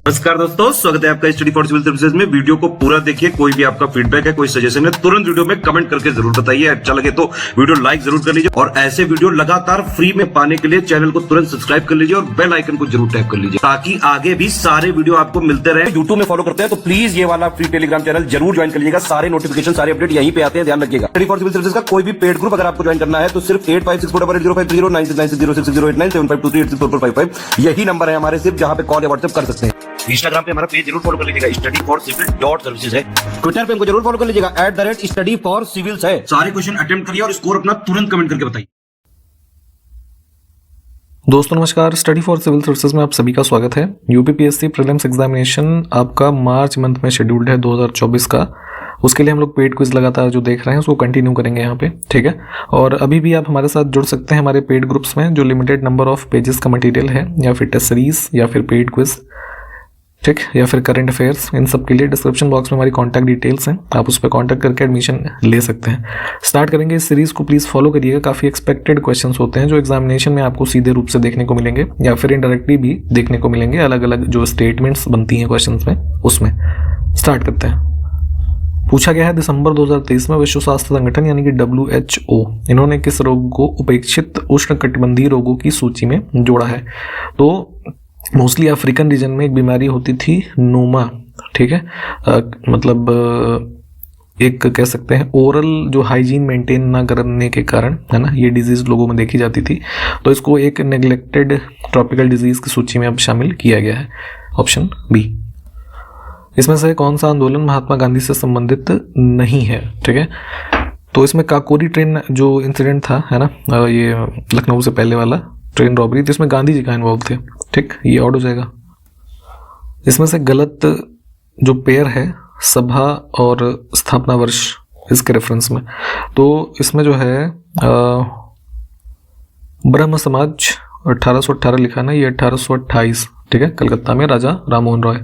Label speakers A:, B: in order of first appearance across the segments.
A: नमस्कार दोस्तों, स्वागत है आपका स्टडी फॉर सिविल सर्विसेज में। वीडियो को पूरा देखिए। कोई भी आपका फीडबैक है, कोई सजेशन है, तुरंत वीडियो में कमेंट करके जरूर बताइए। अच्छा लगे तो वीडियो लाइक जरूर कर लीजिए और ऐसे वीडियो लगातार फ्री में पाने के लिए चैनल को तुरंत सब्सक्राइब कर लीजिए और बेल आइकन को जरूर टैप कर लीजिए ताकि आगे भी सारे वीडियो आपको मिलते रहे। यूट्यूब में फॉलो करते हैं तो प्लीज ये वाला फ्री टेलीग्राम चैनल जरूर ज्वाइन कर लीजिएगा। सारे नोटिफिकेशन, सारे अपडेट यहीं पे आते हैं, ध्यान रखिएगा। स्टडी फॉर सिविल सर्विसेज का कोई भी पेड ग्रुप अगर आपको ज्वाइन करना है तो सिर्फ 8564805606097523860455 यही नंबर है हमारे, सिर्फ जहां पे कॉल या व्हाट्सएप कर सकते हैं। इंस्टाग्राम पे हमारा पेज जरूर फॉलो कर लीजिएगा, studyforcivil.services है। ट्विटर पे हमको जरूर फॉलो कर लीजिएगा, @studyforcivils है। सारे क्वेश्चन अटेम्प्ट करिए और स्कोर अपना तुरंत कमेंट करके बताइए।
B: दोस्तों नमस्कार, स्टडी फॉर सिविल सर्विसेज में आप सभी का स्वागत है। यूपीपीएससी प्रीलिम्स एग्जामिनेशन आपका मार्च मंथ में शेड्यूल्ड है 2024 का। उसके लिए हम लोग पेड क्विज लगातार जो देख रहे हैं उसको कंटिन्यू करेंगे यहाँ पे, ठीक है। और अभी भी आप हमारे साथ जुड़ सकते हैं हमारे पेड ग्रुप्स में, जो लिमिटेड नंबर ऑफ पेजेस का मटेरियल है, या फिर टेस्ट सीरीज, या फिर पेड क्विज, ठीक, या फिर करंट अफेयर्स। इन सब के लिए डिस्क्रिप्शन बॉक्स में हमारी कॉन्टैक्ट डिटेल्स हैं, आप उस पर कॉन्टैक्ट करके एडमिशन ले सकते हैं। स्टार्ट करेंगे इस सीरीज़ को, प्लीज़ फॉलो करिएगा। काफ़ी एक्सपेक्टेड क्वेश्चंस होते हैं जो एग्जामिनेशन में आपको सीधे रूप से देखने को मिलेंगे या फिर इनडायरेक्टली भी देखने को मिलेंगे, अलग अलग जो स्टेटमेंट्स बनती हैं क्वेश्चन में, उसमें स्टार्ट करते हैं। पूछा गया है दिसंबर 2023 में विश्व स्वास्थ्य संगठन यानी कि WHO इन्होंने किस रोग को उपेक्षित उष्णकटिबंधीय रोगों की सूची में जोड़ा है। तो मोस्टली अफ्रीकन रीजन में एक बीमारी होती थी नोमा, ठीक है। मतलब एक कह सकते हैं ओरल जो हाइजीन मेंटेन ना करने के कारण, है ना, ये डिजीज लोगों में देखी जाती थी। तो इसको एक नेग्लेक्टेड ट्रॉपिकल डिजीज की सूची में अब शामिल किया गया है, ऑप्शन बी। इसमें से कौन सा आंदोलन महात्मा गांधी से संबंधित नहीं है, ठीक है। तो इसमें काकोरी ट्रेन जो इंसिडेंट था, है ना, ये लखनऊ से पहले वाला ट्रेन रॉबरी, तो इसमें गांधी जी का इन्वॉल्व थे, ठीक, ये ऑड हो जाएगा। इसमें से गलत जो पेयर है सभा और स्थापना वर्ष इसके रेफरेंस में, तो इसमें जो है ब्रह्म समाज 1818 लिखा ना, ये 1828, ठीक है, कलकत्ता में राजा राममोहन रॉय।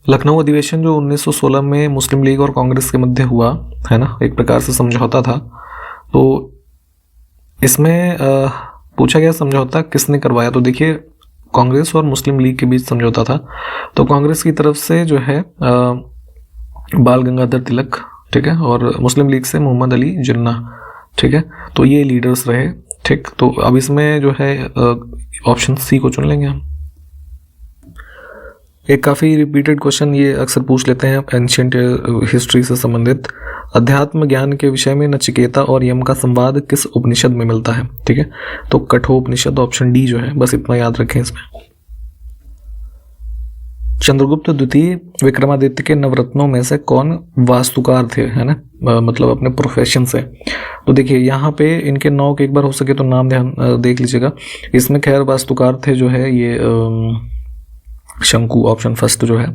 B: लखनऊ अधिवेशन जो 1916 में मुस्लिम लीग और कांग्रेस के मध्य हुआ, है ना, एक प्रकार से समझौता था। तो इसमें पूछा गया समझौता किसने करवाया। तो देखिए कांग्रेस और मुस्लिम लीग के बीच समझौता था। तो कांग्रेस की तरफ से जो है बाल गंगाधर तिलक, ठीक है, और मुस्लिम लीग से मोहम्मद अली जिन्ना, ठीक है। तो ये लीडर्स रहे, ठीक। तो अब इसमें जो है ऑप्शन सी को चुन लेंगे हम। एक काफ़ी रिपीटेड क्वेश्चन ये अक्सर पूछ लेते हैं एंशिएंट हिस्ट्री से संबंधित। अध्यात्म ज्ञान के विषय में नचिकेता और यम का संवाद किस उपनिषद में मिलता है, ठीक है। तो कठोपनिषद, ऑप्शन डी जो है, बस इतना याद रखें इसमें। चंद्रगुप्त द्वितीय विक्रमादित्य के नवरत्नों में से कौन वास्तुकार थे, है ना, मतलब अपने प्रोफेशन से। तो देखिए यहाँ पे इनके 9 के एक बार हो सके तो नाम ध्यान देख लीजिएगा। इसमें खैर वास्तुकार थे जो है ये शंकु, ऑप्शन फर्स्ट जो है,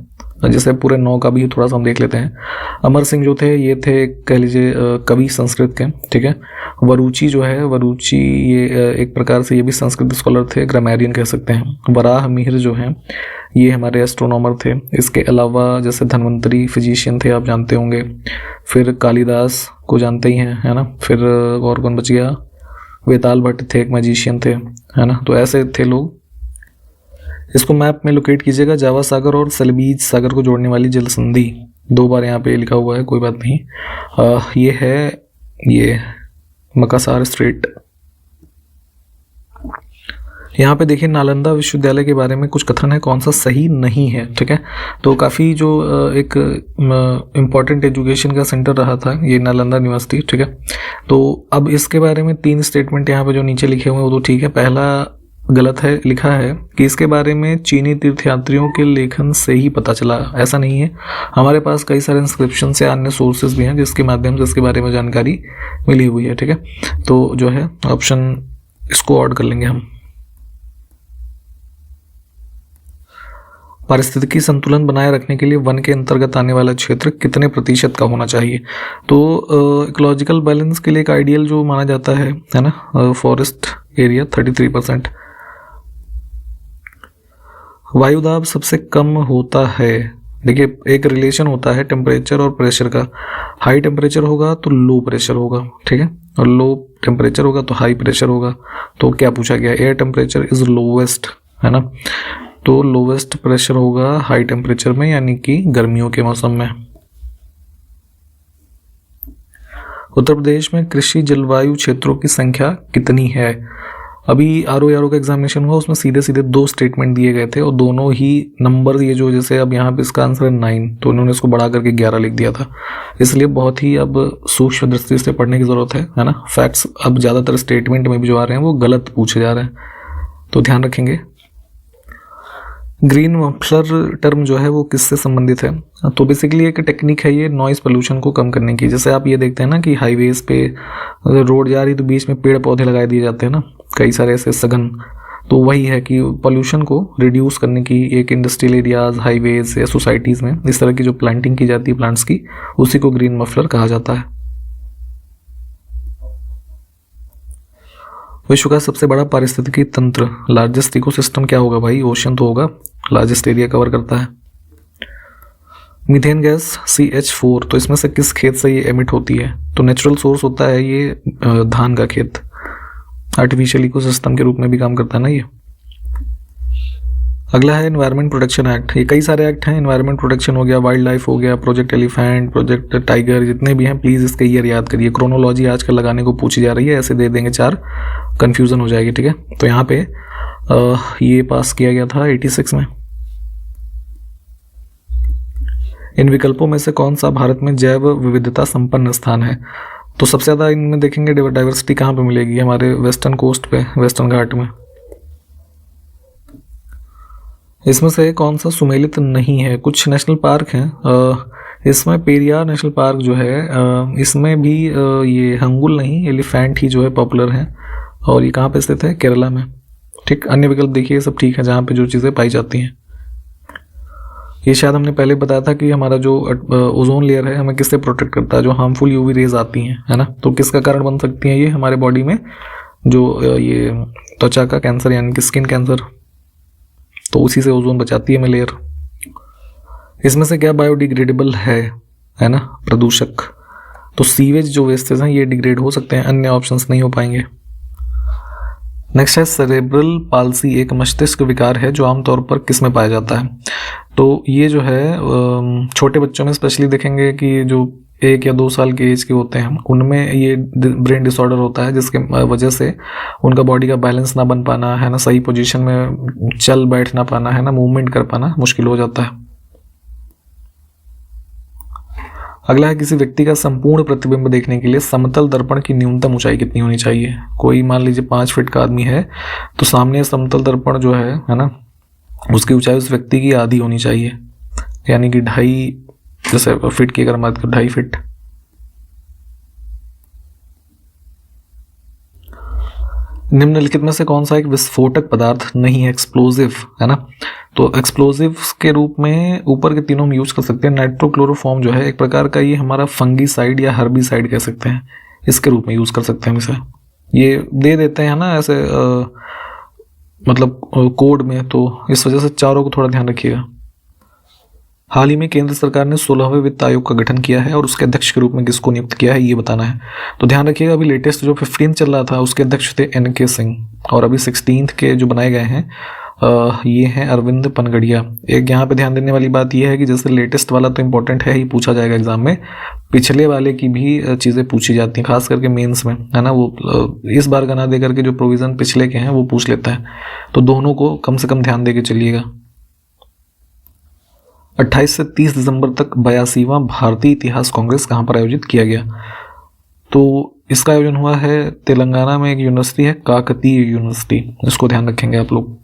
B: जैसे पूरे 9 का भी थोड़ा सा हम देख लेते हैं। अमर सिंह जो थे ये थे कह लीजिए कवि संस्कृत के, ठीक है। वरुचि जो है, वरुचि ये एक प्रकार से ये भी संस्कृत स्कॉलर थे, ग्रामेरियन कह सकते हैं। वराह मिहिर जो है ये हमारे एस्ट्रोनॉमर थे। इसके अलावा जैसे धन्वंतरी फिजिशियन थे, आप जानते होंगे। फिर कालिदास को जानते ही हैं, है ना। फिर और कौन बच गया, वेताल भट्ट थे, एक मैजिशियन थे, है ना। तो ऐसे थे लोग। इसको मैप में लोकेट कीजिएगा। जावा सागर और सेल्बीज सागर को जोड़ने वाली जल संधि 2 बार यहाँ पे लिखा हुआ है, कोई बात नहीं। ये है ये मकासार स्ट्रेट। यहाँ पे देखिए नालंदा विश्वविद्यालय के बारे में कुछ कथन है, कौन सा सही नहीं है, ठीक है। तो काफ़ी जो एक इम्पॉर्टेंट एजुकेशन का सेंटर रहा था ये नालंदा यूनिवर्सिटी, ठीक है। तो अब इसके बारे में 3 स्टेटमेंट यहाँ पे जो नीचे लिखे हुए हैं वो तो ठीक है। पहला गलत है, लिखा है कि इसके बारे में चीनी तीर्थयात्रियों के लेखन से ही पता चला। ऐसा नहीं है, हमारे पास कई सारे इंस्क्रिप्शन से अन्य सोर्सेज भी हैं जिसके माध्यम से इसके बारे में जानकारी मिली हुई है, ठीक है। तो जो है ऑप्शन इसको ऑड कर लेंगे हम। पारिस्थितिकी संतुलन बनाए रखने के लिए वन के अंतर्गत आने वाला क्षेत्र कितने प्रतिशत का होना चाहिए। तो इकोलॉजिकल बैलेंस के लिए एक आइडियल जो माना जाता है ना, फॉरेस्ट एरिया 33%। वायुदाब सबसे कम होता है देखिए एक रिलेशन होता है टेम्परेचर और प्रेशर का। हाई टेम्परेचर होगा तो लो प्रेशर होगा, ठीक है, और लो टेम्परेचर होगा तो हाई प्रेशर होगा। तो क्या पूछा गया, एयर टेम्परेचर इज लोवेस्ट, है ना, तो लोवेस्ट प्रेशर होगा हाई टेम्परेचर में, यानी कि गर्मियों के मौसम में। उत्तर प्रदेश में कृषि जलवायु क्षेत्रों की संख्या कितनी है? अभी आरओ का एग्जामिनेशन हुआ, उसमें सीधे सीधे 2 स्टेटमेंट दिए गए थे और दोनों ही नंबर, ये जो जैसे अब यहाँ पे इसका आंसर है 9, तो उन्होंने इसको बढ़ा करके 11 लिख दिया था। इसलिए बहुत ही अब सूक्ष्म दृष्टि से पढ़ने की ज़रूरत है ना। फैक्ट्स अब ज़्यादातर स्टेटमेंट में भी जो आ रहे हैं वो गलत पूछे जा रहे हैं, तो ध्यान रखेंगे। ग्रीन मफलर टर्म जो है वो किससे संबंधित है? तो बेसिकली एक टेक्निक है ये नॉइज़ पोल्यूशन को कम करने की। जैसे आप ये देखते हैं ना कि हाईवेज पे रोड जा रही तो बीच में पेड़ पौधे लगा दिए जाते हैं ना, कई सारे ऐसे सघन, तो वही है कि पोल्यूशन को रिड्यूस करने की एक इंडस्ट्रियल एरियाज, हाईवेज या सोसाइटीज़ में इस तरह की जो प्लांटिंग की जाती है प्लांट्स की, उसी को ग्रीन मफलर कहा जाता है। विश्व का सबसे बड़ा पारिस्थितिकी तंत्र, लार्जेस्ट इकोसिस्टम क्या होगा भाई? ओशन तो होगा, लार्जेस्ट एरिया कवर करता है। मीथेन गैस CH4, तो इसमें से किस खेत से ये एमिट होती है? तो नेचुरल सोर्स होता है ये धान का खेत, आर्टिफिशियल इकोसिस्टम के रूप में भी काम करता है ना ये। अगला है एनवायरनमेंट प्रोटेक्शन एक्ट। ये कई सारे एक्ट हैं, एनवायरनमेंट प्रोटेक्शन हो गया, वाइल्ड लाइफ हो गया, प्रोजेक्ट एलिफेंट, प्रोजेक्ट टाइगर, जितने भी हैं प्लीज़ इसके ईयर याद करिए। क्रोनोलॉजी आजकल लगाने को पूछी जा रही है, ऐसे दे देंगे 4, कन्फ्यूज़न हो जाएगी, ठीक है। तो यहाँ पे ये पास किया गया था 86 में। इन विकल्पों में से कौन सा भारत में जैव विविधता संपन्न स्थान है? तो सबसे ज़्यादा इनमें देखेंगे डाइवर्सिटी कहाँ पे मिलेगी? हमारे वेस्टर्न कोस्ट पे, वेस्टर्न घाट में। इसमें से कौन सा सुमेलित नहीं है? कुछ नेशनल पार्क हैं, इसमें पेरियार नेशनल पार्क जो है, इसमें भी ये हंगुल नहीं, एलिफेंट ही जो है पॉपुलर है, और ये कहाँ पे स्थित है? केरला में, ठीक। अन्य विकल्प देखिए सब ठीक है, जहाँ पे जो चीज़ें पाई जाती हैं। ये शायद हमने पहले बताया था कि हमारा जो ओजोन लेयर है हमें किससे प्रोटेक्ट करता है? जो हार्मफुल यूवी रेज आती हैं, है ना, तो किसका कारण बन सकती हैं ये हमारे बॉडी में? जो ये त्वचा का कैंसर, यानी कि स्किन कैंसर, तो उसी से ओजोन बचाती है हमें लेयर। इसमें से क्या बायोडिग्रेडेबल है ना, प्रदूषक? तो सीवेज जो वेस्टेज हैं ये डिग्रेड हो सकते हैं, अन्य ऑप्शंस नहीं हो पाएंगे। नेक्स्ट है सेरेब्रल पाल्सी, एक मस्तिष्क विकार है जो आमतौर पर किस में पाया जाता है? तो ये जो है छोटे बच्चों में स्पेशली देखेंगे कि जो 1 या 2 साल के एज के होते हैं उनमें ये ब्रेन डिसऑर्डर होता है, जिसके वजह से उनका बॉडी का बैलेंस ना बन पाना, है ना, सही पोजीशन में चल बैठ ना पाना, है ना, मूवमेंट कर पाना मुश्किल हो जाता है। अगला है किसी व्यक्ति का संपूर्ण प्रतिबिंब देखने के लिए समतल दर्पण की न्यूनतम ऊंचाई कितनी होनी चाहिए? कोई मान लीजिए 5 फीट का आदमी है, तो सामने समतल दर्पण जो है ना, उसकी ऊंचाई उस व्यक्ति की आधी होनी चाहिए, यानी कि 2.5, जैसे फीट की अगर बात करें 2.5 फीट। निम्नलिखित में से कौन सा एक विस्फोटक पदार्थ नहीं है? एक्सप्लोजिव, है ना, तो एक्सप्लोजिव के रूप में ऊपर के तीनों हम यूज कर सकते हैं। नाइट्रोक्लोरोफॉर्म जो है एक प्रकार का ये हमारा फंगीसाइड या हर्बिसाइड कह सकते हैं, इसके रूप में यूज कर सकते हैं इसे। ये दे देते हैं ना ऐसे मतलब कोड में, तो इस वजह से चारों को थोड़ा ध्यान रखिएगा। हाल ही में केंद्र सरकार ने 16वें वित्त आयोग का गठन किया है और उसके अध्यक्ष के रूप में किसको नियुक्त किया है ये बताना है। तो ध्यान रखिएगा, अभी लेटेस्ट जो 15 चल रहा था उसके अध्यक्ष थे NK सिंह, और अभी 16 के जो बनाए गए हैं ये हैं अरविंद पनगड़िया। एक यहाँ पे ध्यान देने वाली बात यह है कि जैसे लेटेस्ट वाला तो इंपॉर्टेंट है ही, पूछा जाएगा एग्जाम में, पिछले वाले की भी चीज़ें पूछी जाती हैं, खास करके मेंस में, है ना, वो इस बार का ना दे करके जो प्रोविज़न पिछले के हैं वो पूछ लेता है, तो दोनों को कम से कम ध्यान दे के चलिएगा। 28 से 30 दिसंबर तक 82वां भारतीय इतिहास कांग्रेस कहाँ पर आयोजित किया गया? तो इसका आयोजन हुआ है तेलंगाना में, एक यूनिवर्सिटी है काकतीय यूनिवर्सिटी, इसको ध्यान रखेंगे आप लोग।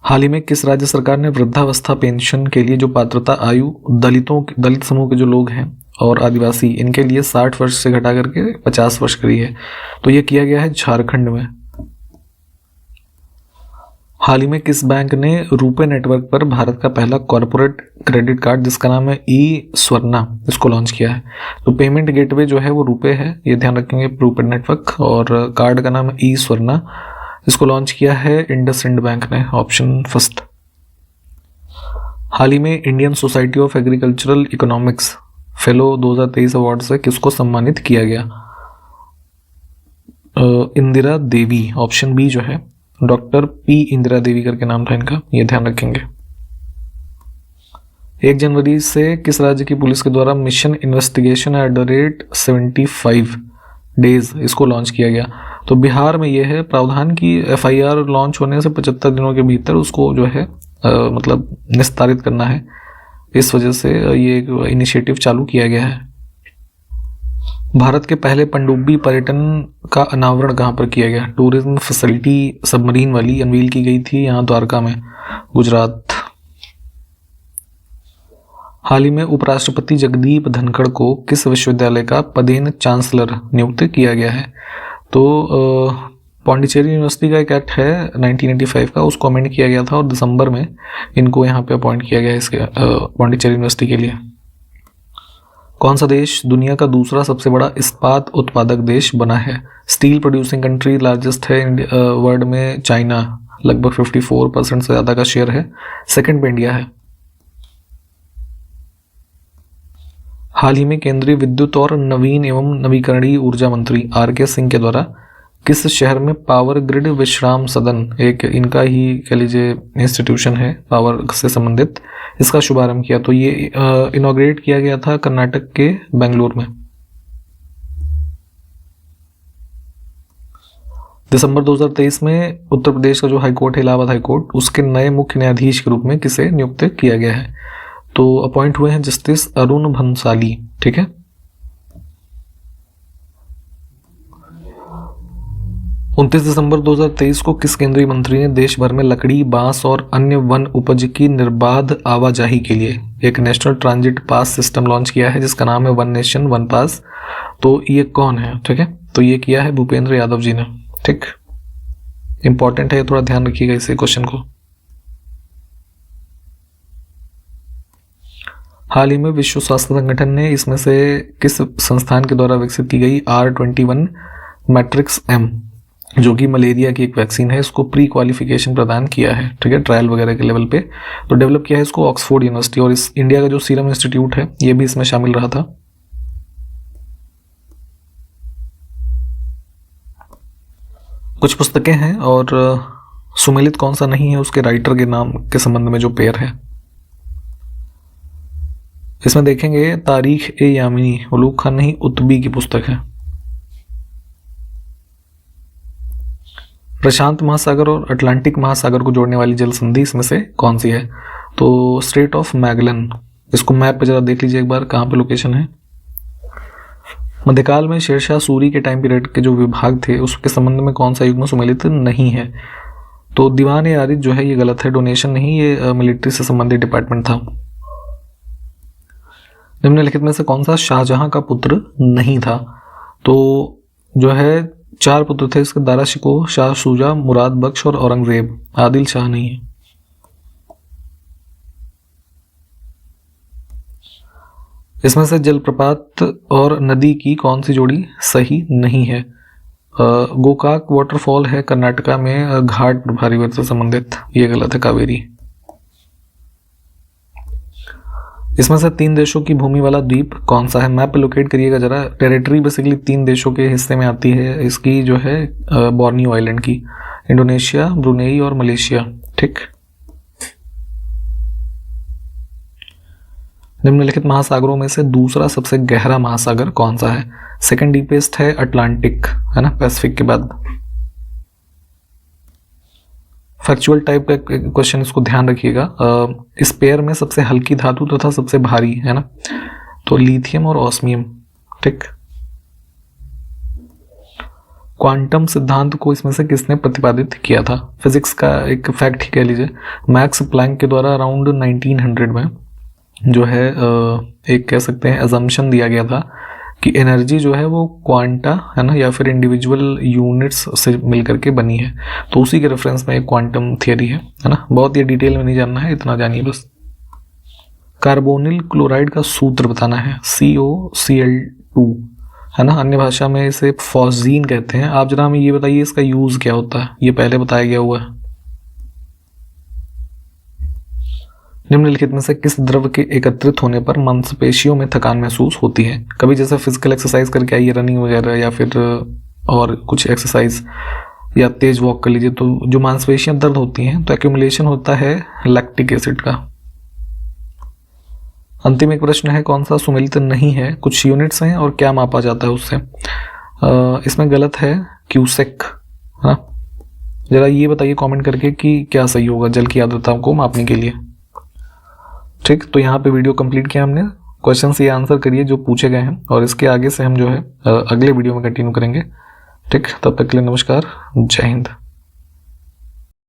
B: हाल ही में किस राज्य सरकार ने वृद्धावस्था पेंशन के लिए जो पात्रता आयु दलित समूह के जो लोग हैं और आदिवासी, इनके लिए 60 वर्ष से घटा करके 50 वर्ष करी है? तो ये किया गया है झारखंड में। हाल ही में किस बैंक ने रुपे नेटवर्क पर भारत का पहला कॉर्पोरेट क्रेडिट कार्ड जिसका नाम है ई-स्वर्णा, इसको लॉन्च किया है? तो पेमेंट गेटवे जो है वो रुपे है, ये ध्यान रखेंगे, रुपे नेटवर्क, और कार्ड का नाम है ई-स्वर्णा, इसको लॉन्च किया है इंडसइंड बैंक ने, ऑप्शन फर्स्ट। हाल ही में Indian society of agricultural economics fellow 2023 award से किसको सम्मानित किया गया? इंदिरा देवी, ऑप्शन बी जो है, डॉक्टर पी इंदिरा देवी करके नाम था इनका, ये ध्यान रखेंगे। 1 जनवरी से किस राज्य की पुलिस के द्वारा मिशन इन्वेस्टिगेशन @75 डेज इसको लॉन्च किया गया? तो बिहार में ये है प्रावधान की FIR लॉन्च होने से 75 दिनों के भीतर उसको जो है मतलब निस्तारित करना है। इस वजह से ये इनिशिएटिव चालू किया गया है। भारत के पहले पनडुब्बी पर्यटन का अनावरण कहाँ पर किया गया? टूरिज्म फैसिलिटी सबमरीन वाली अनवील की गई थी यहाँ द्वारका में, गुजरात। हाल ही में उपराष्ट्रपति जगदीप धनखड़ को किस विश्वविद्यालय का पदेन चांसलर नियुक्त किया गया है? तो पौंडीचेरी यूनिवर्सिटी का एक एक्ट है 1985 का, उसको अमेंड किया गया था और दिसंबर में इनको यहाँ पे अपॉइंट किया गया इसके पौंडीचेरी यूनिवर्सिटी के लिए। कौन सा देश दुनिया का दूसरा सबसे बड़ा इस्पात उत्पादक देश बना है? स्टील प्रोड्यूसिंग कंट्री लार्जेस्ट है वर्ल्ड में चाइना, लगभग 54% से ज़्यादा का शेयर है। सेकंड पे इंडिया है। हाल ही में केंद्रीय विद्युत और नवीन एवं नवीकरणीय ऊर्जा मंत्री RK सिंह के द्वारा किस शहर में पावर ग्रिड विश्राम सदन, एक इनका ही कह लीजिए इंस्टीट्यूशन है पावर से संबंधित, इसका शुभारंभ किया? तो ये इनॉग्रेट किया गया था कर्नाटक के बेंगलुरु में। दिसंबर 2023 में उत्तर प्रदेश का जो हाईकोर्ट है इलाहाबाद हाईकोर्ट, उसके नए मुख्य न्यायाधीश के रूप में किसे नियुक्त किया गया है? तो अपॉइंट हुए हैं जस्टिस अरुण भंसाली। ठीक है, 29 दिसंबर 2023 को किस केंद्रीय मंत्री ने देश भर में लकड़ी, बांस और अन्य वन उपज की निर्बाध आवाजाही के लिए एक national transit pass system launch किया है जिसका नाम है वन नेशन वन पास? तो ये कौन है? ठीक है, तो ये किया है भूपेंद्र यादव जी ने। ठीक, इंपॉर्टेंट है, थोड़ा ध्यान रखिएगा इस क्वेश्चन को। हाल ही में विश्व स्वास्थ्य संगठन ने इसमें से किस संस्थान के द्वारा विकसित की गई R21 मैट्रिक्स M, जो कि मलेरिया की एक वैक्सीन है, इसको प्री क्वालिफिकेशन प्रदान किया है? ठीक है, ट्रायल वगैरह के लेवल पे तो डेवलप किया है इसको ऑक्सफोर्ड यूनिवर्सिटी, और इस इंडिया का जो सीरम इंस्टीट्यूट है ये भी इसमें शामिल रहा था। कुछ पुस्तकें हैं और सुमेलित कौन सा नहीं है उसके राइटर के नाम के संबंध में जो पेयर है। इसमें देखेंगे तारीख ए यामिनी, उलूग खान नहीं उत्बी की पुस्तक है। प्रशांत महासागर और अटलांटिक महासागर को जोड़ने वाली जल संधि इसमें से कौन सी है? तो स्ट्रेट ऑफ मैगलन, इसको मैप पे जरा देख लीजिए एक बार कहाँ पे लोकेशन है। मध्यकाल में शेरशाह सूरी के टाइम पीरियड के जो विभाग थे उसके संबंध में कौन सा युग्म सुमेलित नहीं है? तो दीवान ए आरिज जो है ये गलत है, डोनेशन नहीं, ये मिलिट्री से संबंधित डिपार्टमेंट था। निम्नलिखित में से कौन सा शाहजहां का पुत्र नहीं था? तो जो है 4 पुत्र थे इसके, दारा शिकोह, शाह शुजा, मुराद बख्श और औरंगजेब। आदिल शाह नहीं है। इसमें से जलप्रपात और नदी की कौन सी जोड़ी सही नहीं है? गोकाक वाटरफॉल है कर्नाटका में घाट प्रभारी से संबंधित, ये गलत है, कावेरी। इसमें से 3 देशों की भूमि वाला द्वीप कौन सा है? मैप पे लोकेट करिएगा जरा। टेरिटरी बेसिकली 3 देशों के हिस्से में आती है इसकी, जो है बोर्नियो आइलैंड की, इंडोनेशिया, ब्रुनेई और मलेशिया। ठीक, निम्नलिखित महासागरों में से दूसरा सबसे गहरा महासागर कौन सा है? सेकंड डीपेस्ट है अटलांटिक, है ना, पैसिफिक के बाद। फैक्चुअल टाइप का क्वेश्चन, इसको ध्यान रखिएगा। इस पेयर में सबसे हल्की धातु तथा सबसे भारी, है ना, तो लिथियम और ऑस्मियम। ठीक, क्वांटम सिद्धांत को इसमें से किसने प्रतिपादित किया था? फिजिक्स का एक फैक्ट ही कह लीजिए। मैक्स प्लैंक के द्वारा अराउंड 1900 में जो है एक कह सकते हैं अजम्पशन दिया गया था कि एनर्जी जो है वो क्वांटा, है ना, या फिर इंडिविजुअल यूनिट्स से मिलकर के बनी है। तो उसी के रेफरेंस में एक क्वांटम थियरी है ना। बहुत ये डिटेल में नहीं जानना है, इतना जानिए बस। कार्बोनिल क्लोराइड का सूत्र बताना है, COCl2, है ना, अन्य भाषा में इसे फॉस्जीन कहते हैं। आप जरा हमें ये बताइए इसका यूज क्या होता है, ये पहले बताया गया हुआ है। निम्नलिखित में से किस द्रव के एकत्रित होने पर मांसपेशियों में थकान महसूस होती है? कभी जैसे फिजिकल एक्सरसाइज करके आइए, रनिंग वगैरह, या फिर और कुछ एक्सरसाइज, या तेज वॉक कर लीजिए, तो जो मांसपेशियां दर्द होती हैं तो एक्यूमुलेशन होता है लैक्टिक एसिड का। अंतिम एक प्रश्न है, कौन सा सुमेलित नहीं है? कुछ यूनिट्स हैं और क्या मापा जाता है उससे? इसमें गलत है क्यूसेक, है ना। जरा ये बताइए कमेंट करके कि क्या सही होगा जल की आर्द्रता को मापने के लिए। ठीक, तो यहाँ पे वीडियो कंप्लीट किया हमने। क्वेश्चन ये आंसर करिए जो पूछे गए हैं, और इसके आगे से हम जो है अगले वीडियो में कंटिन्यू करेंगे। ठीक, तब तक के लिए नमस्कार, जय हिंद।